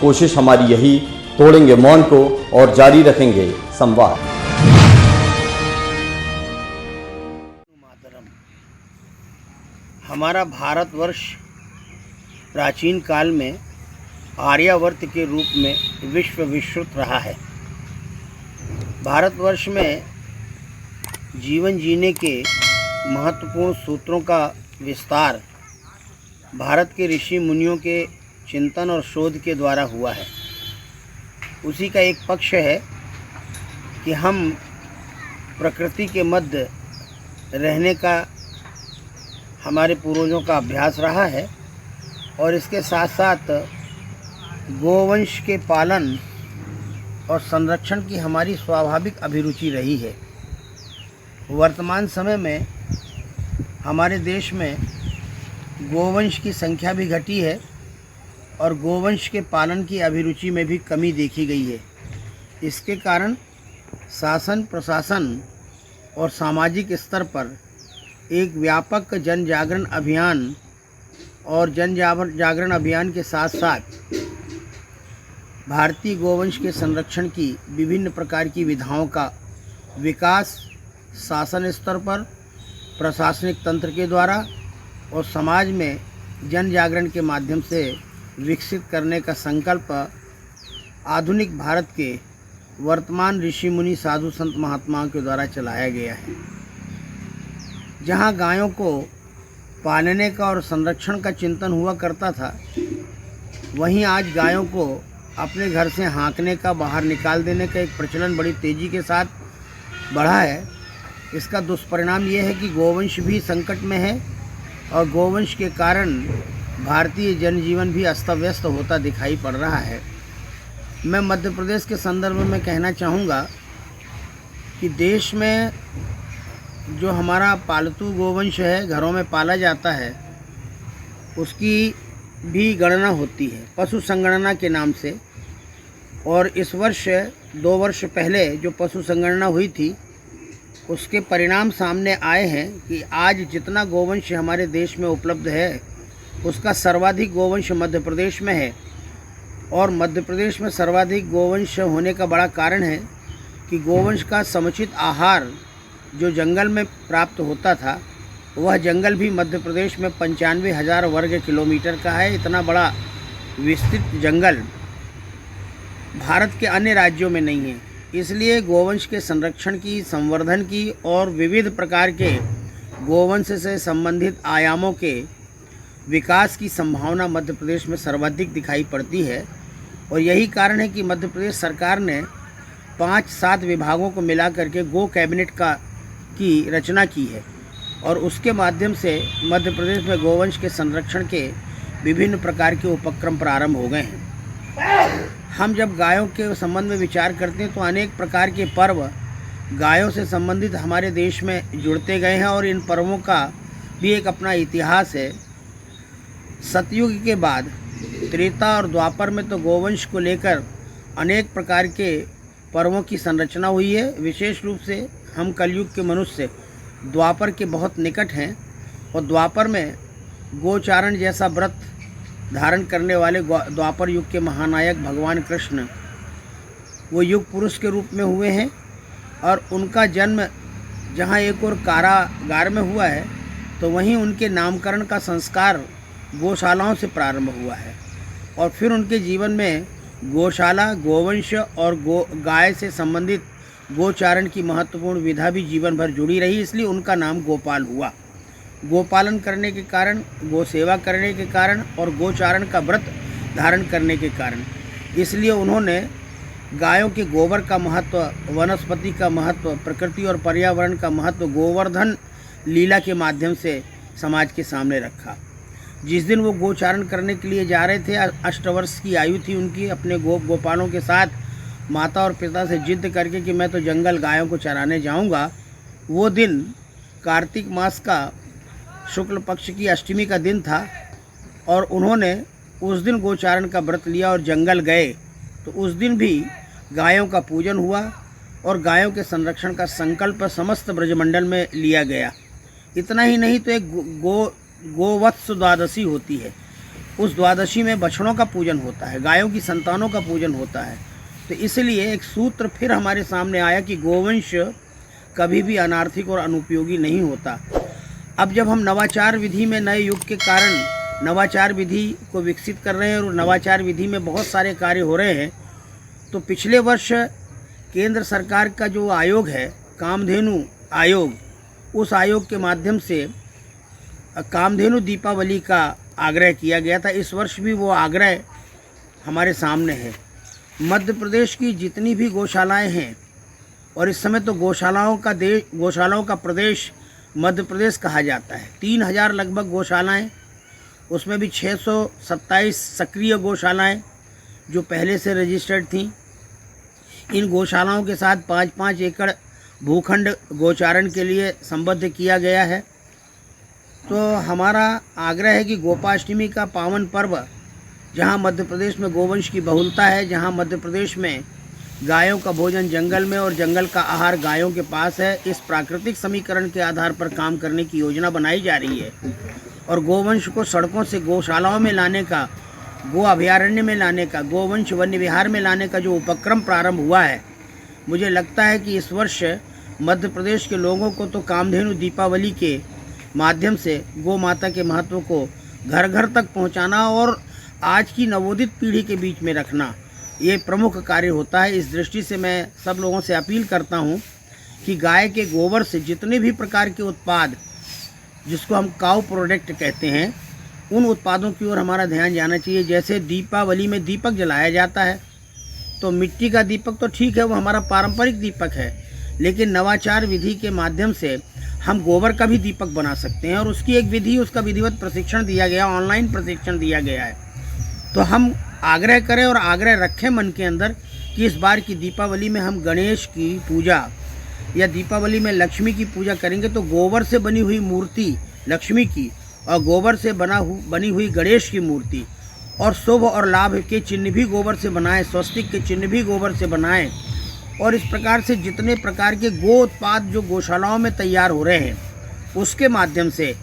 कोशिश हमारी यही, तोड़ेंगे मौन को और जारी रखेंगे संवाद। हमारा भारतवर्ष प्राचीन काल में आर्यावर्त के रूप में विश्व विश्रुत रहा है। भारतवर्ष में जीवन जीने के महत्वपूर्ण सूत्रों का विस्तार भारत के ऋषि मुनियों के चिंतन और शोध के द्वारा हुआ है। उसी का एक पक्ष है कि हम प्रकृति के मध्य रहने का हमारे पूर्वजों का अभ्यास रहा है और इसके साथ साथ गोवंश के पालन और संरक्षण की हमारी स्वाभाविक अभिरुचि रही है। वर्तमान समय में हमारे देश में गोवंश की संख्या भी घटी है और गोवंश के पालन की अभिरुचि में भी कमी देखी गई है। इसके कारण शासन, प्रशासन और सामाजिक स्तर पर एक व्यापक जन जागरण अभियान और जागरण अभियान के साथ साथ भारतीय गोवंश के संरक्षण की विभिन्न प्रकार की विधाओं का विकास शासन स्तर पर, प्रशासनिक तंत्र के द्वारा और समाज में जन जागरण के माध्यम से विकसित करने का संकल्प आधुनिक भारत के वर्तमान ऋषि मुनि, साधु संत, महात्माओं के द्वारा चलाया गया है। जहाँ गायों को पालने का और संरक्षण का चिंतन हुआ करता था, वहीं आज गायों को अपने घर से हाँकने का, बाहर निकाल देने का एक प्रचलन बड़ी तेज़ी के साथ बढ़ा है। इसका दुष्परिणाम ये है कि गोवंश भी संकट में है और गोवंश के कारण भारतीय जनजीवन भी अस्त व्यस्त होता दिखाई पड़ रहा है। मैं मध्य प्रदेश के संदर्भ में कहना चाहूँगा कि देश में जो हमारा पालतू गोवंश है, घरों में पाला जाता है, उसकी भी गणना होती है पशु संगणना के नाम से। और इस वर्ष 2 वर्ष पहले जो पशु संगणना हुई थी, उसके परिणाम सामने आए हैं कि आज जितना गोवंश हमारे देश में उपलब्ध है, उसका सर्वाधिक गोवंश मध्य प्रदेश में है। और मध्य प्रदेश में सर्वाधिक गोवंश होने का बड़ा कारण है कि गोवंश का समुचित आहार जो जंगल में प्राप्त होता था, वह जंगल भी मध्य प्रदेश में 95,000 वर्ग किलोमीटर का है। इतना बड़ा विस्तृत जंगल भारत के अन्य राज्यों में नहीं है। इसलिए गोवंश के संरक्षण की, संवर्धन की और विविध प्रकार के गोवंश से संबंधित आयामों के विकास की संभावना मध्य प्रदेश में सर्वाधिक दिखाई पड़ती है। और यही कारण है कि मध्य प्रदेश सरकार ने 5-7 विभागों को मिला करके गो कैबिनेट की रचना की है और उसके माध्यम से मध्य प्रदेश में गोवंश के संरक्षण के विभिन्न प्रकार के उपक्रम प्रारंभ हो गए हैं। हम जब गायों के संबंध में विचार करते हैं तो अनेक प्रकार के पर्व गायों से संबंधित हमारे देश में जुड़ते गए हैं और इन पर्वों का भी एक अपना इतिहास है। सतयुग के बाद त्रेता और द्वापर में तो गोवंश को लेकर अनेक प्रकार के पर्वों की संरचना हुई है। विशेष रूप से हम कलयुग के मनुष्य द्वापर के बहुत निकट हैं और द्वापर में गोचारण जैसा व्रत धारण करने वाले द्वापर युग के महानायक भगवान कृष्ण वो युग पुरुष के रूप में हुए हैं। और उनका जन्म जहाँ एक और कारागार में हुआ है, तो वहीं उनके नामकरण का संस्कार गौशालाओं से प्रारंभ हुआ है और फिर उनके जीवन में गौशाला, गोवंश और गाय से संबंधित गोचारण की महत्वपूर्ण विधा भी जीवन भर जुड़ी रही। इसलिए उनका नाम गोपाल हुआ। गोपालन करने के कारण, गो सेवा करने के कारण और गोचारण का व्रत धारण करने के कारण, इसलिए उन्होंने गायों के गोबर का महत्व, वनस्पति का महत्व, प्रकृति और पर्यावरण का महत्व गोवर्धन लीला के माध्यम से समाज के सामने रखा। जिस दिन वो गोचारण करने के लिए जा रहे थे, 8 वर्ष की आयु थी उनकी, अपने गोपालों के साथ माता और पिता से जिद करके कि मैं तो जंगल गायों को चराने जाऊंगा। वो दिन कार्तिक मास का शुक्ल पक्ष की अष्टमी का दिन था और उन्होंने उस दिन गोचारण का व्रत लिया और जंगल गए। तो उस दिन भी गायों का पूजन हुआ और गायों के संरक्षण का संकल्प समस्त ब्रजमंडल में लिया गया। इतना ही नहीं तो एक गोवत्स द्वादशी होती है। उस द्वादशी में बछड़ों का पूजन होता है, गायों की संतानों का पूजन होता है। तो इसलिए एक सूत्र फिर हमारे सामने आया कि गोवंश कभी भी अनार्थिक और अनुपयोगी नहीं होता। अब जब हम नवाचार विधि में नए युग के कारण नवाचार विधि को विकसित कर रहे हैं और नवाचार विधि में बहुत सारे कार्य हो रहे हैं, तो पिछले वर्ष केंद्र सरकार का जो आयोग है, कामधेनु आयोग, उस आयोग के माध्यम से कामधेनु दीपावली का आग्रह किया गया था। इस वर्ष भी वो आग्रह हमारे सामने है। मध्य प्रदेश की जितनी भी गौशालाएं हैं, और इस समय तो गौशालाओं का प्रदेश मध्य प्रदेश कहा जाता है। 3000 लगभग गौशालाएं, उसमें भी 627 सक्रिय गौशालाएं जो पहले से रजिस्टर्ड थीं। इन गौशालाओं के साथ 5-5 एकड़ भूखंड गोचारण के लिए संबद्ध किया गया है। तो हमारा आग्रह है कि गोपाष्टमी का पावन पर्व, जहां मध्य प्रदेश में गोवंश की बहुलता है, जहां मध्य प्रदेश में गायों का भोजन जंगल में और जंगल का आहार गायों के पास है, इस प्राकृतिक समीकरण के आधार पर काम करने की योजना बनाई जा रही है। और गोवंश को सड़कों से गौशालाओं में लाने का, गो अभयारण्य में लाने का, गोवंश वन्य विहार में लाने का जो उपक्रम प्रारंभ हुआ है, मुझे लगता है कि इस वर्ष मध्य प्रदेश के लोगों को तो कामधेनु दीपावली के माध्यम से गौ माता के महत्व को घर घर तक पहुंचाना और आज की नवोदित पीढ़ी के बीच में रखना, ये प्रमुख कार्य होता है। इस दृष्टि से मैं सब लोगों से अपील करता हूं कि गाय के गोबर से जितने भी प्रकार के उत्पाद, जिसको हम काउ प्रोडक्ट कहते हैं, उन उत्पादों की ओर हमारा ध्यान जाना चाहिए। जैसे दीपावली में दीपक जलाया जाता है, तो मिट्टी का दीपक तो ठीक है, वो हमारा पारंपरिक दीपक है, लेकिन नवाचार विधि के माध्यम से हम गोबर का भी दीपक बना सकते हैं। और उसकी एक विधि, उसका विधिवत प्रशिक्षण दिया गया, ऑनलाइन प्रशिक्षण दिया गया है। तो हम आग्रह करें और आग्रह रखें मन के अंदर कि इस बार की दीपावली में हम गणेश की पूजा या दीपावली में लक्ष्मी की पूजा करेंगे, तो गोबर से बनी हुई मूर्ति लक्ष्मी की और गोबर से बनी हुई गणेश की मूर्ति, और शुभ और लाभ के चिन्ह भी गोबर से बनाएं, स्वस्तिक के चिन्ह भी गोबर से बनाएं। और इस प्रकार से जितने प्रकार के गो उत्पाद जो गौशालाओं में तैयार हो रहे हैं, उसके माध्यम से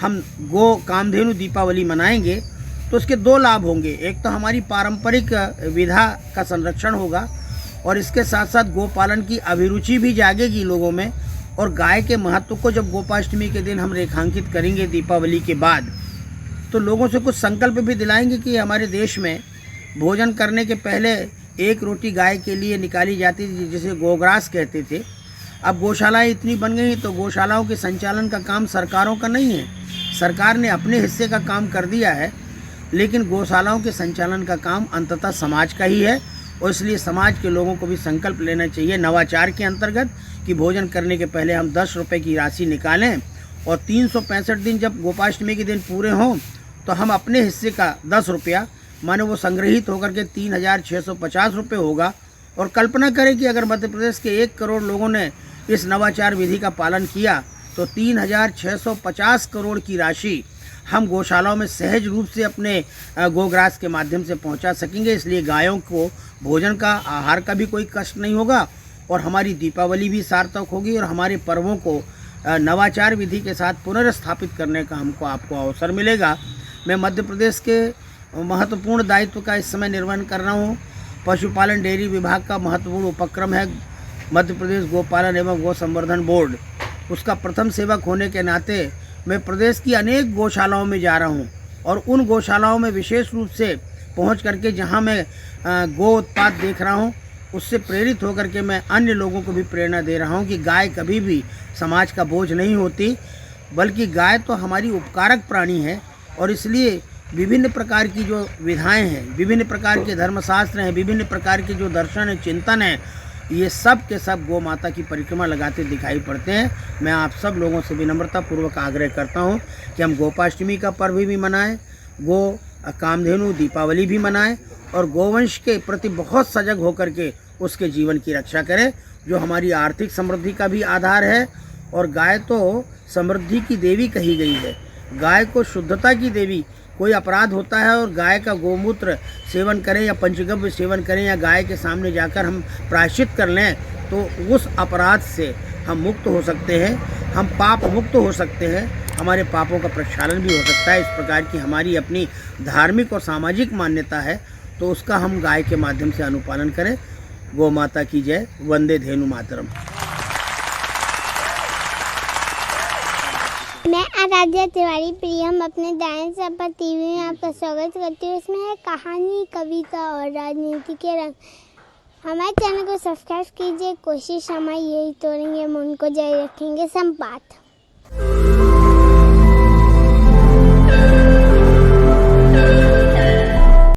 हम गो कामधेनु दीपावली मनाएंगे, तो उसके 2 लाभ होंगे। एक तो हमारी पारंपरिक विधा का संरक्षण होगा, और इसके साथ साथ गोपालन की अभिरुचि भी जागेगी लोगों में। और गाय के महत्व को जब गोपाष्टमी के दिन हम रेखांकित करेंगे दीपावली के बाद, तो लोगों से कुछ संकल्प भी दिलाएंगे कि हमारे देश में भोजन करने के पहले 1 रोटी गाय के लिए निकाली जाती थी, जिसे गोग्रास कहते थे। अब गौशालाएं इतनी बन गई, तो गौशालाओं के संचालन का काम सरकारों का नहीं है, सरकार ने अपने हिस्से का काम कर दिया है, लेकिन गौशालाओं के संचालन का काम अंततः समाज का ही है। और इसलिए समाज के लोगों को भी संकल्प लेना चाहिए नवाचार के अंतर्गत कि भोजन करने के पहले हम 10 रुपये की राशि निकालें, और 365 दिन जब गोपाष्टमी के दिन पूरे हों, तो हम अपने हिस्से का 10 रुपया, माने वो संग्रहित होकर के 3650 रुपये होगा। और कल्पना करें कि अगर मध्य प्रदेश के 1 करोड़ लोगों ने इस नवाचार विधि का पालन किया, तो 3650 करोड़ की राशि हम गौशालाओं में सहज रूप से अपने गोग्रास के माध्यम से पहुंचा सकेंगे। इसलिए गायों को भोजन का, आहार का भी कोई कष्ट नहीं होगा, और हमारी दीपावली भी सार्थक होगी, और हमारे पर्वों को नवाचार विधि के साथ पुनर्स्थापित करने का आपको अवसर मिलेगा। मैं मध्य प्रदेश के महत्वपूर्ण दायित्व का इस समय निर्वहन कर रहा हूँ। पशुपालन डेयरी विभाग का महत्वपूर्ण उपक्रम है मध्य प्रदेश गोपालन एवं गौ संवर्धन बोर्ड। उसका प्रथम सेवक होने के नाते मैं प्रदेश की अनेक गौशालाओं में जा रहा हूँ, और उन गौशालाओं में विशेष रूप से पहुँच करके जहाँ मैं गौ उत्पाद देख रहा हूँ, उससे प्रेरित होकर के मैं अन्य लोगों को भी प्रेरणा दे रहा हूँ कि गाय कभी भी समाज का बोझ नहीं होती, बल्कि गाय तो हमारी उपकारक प्राणी है। और इसलिए विभिन्न प्रकार की जो विधाएं हैं, विभिन्न प्रकार के धर्मशास्त्र हैं, विभिन्न प्रकार के जो दर्शन है, चिंतन है, ये सब के सब गौ माता की परिक्रमा लगाते दिखाई पड़ते हैं। मैं आप सब लोगों से विनम्रतापूर्वक आग्रह करता हूँ कि हम गोपाष्टमी का पर्व भी मनाएं, गो कामधेनु दीपावली भी मनाएं, और गोवंश के प्रति बहुत सजग होकर के उसके जीवन की रक्षा करें, जो हमारी आर्थिक समृद्धि का भी आधार है। और गाय तो समृद्धि की देवी कही गई है, गाय को शुद्धता की देवी। कोई अपराध होता है और गाय का गोमूत्र सेवन करें या पंचगव्य सेवन करें या गाय के सामने जाकर हम प्रायश्चित कर लें, तो उस अपराध से हम मुक्त हो सकते हैं, हम पाप मुक्त हो सकते हैं। हमारे पापों का प्रक्षालन भी हो सकता है। इस प्रकार की हमारी अपनी धार्मिक और सामाजिक मान्यता है, तो उसका हम गाय के माध्यम से अनुपालन करें। गौ माता की जय। वंदे धेनु मातरम। मैं आराध्या तिवारी प्रियम अपने डायन सपा टीवी में आपका स्वागत करती हूँ। इसमें है कहानी, कविता और राजनीति के रंग। हमारे चैनल को सब्सक्राइब कीजिए। कोशिश हमारी यही तोड़ेंगे मन को, जारी रखेंगे संपात।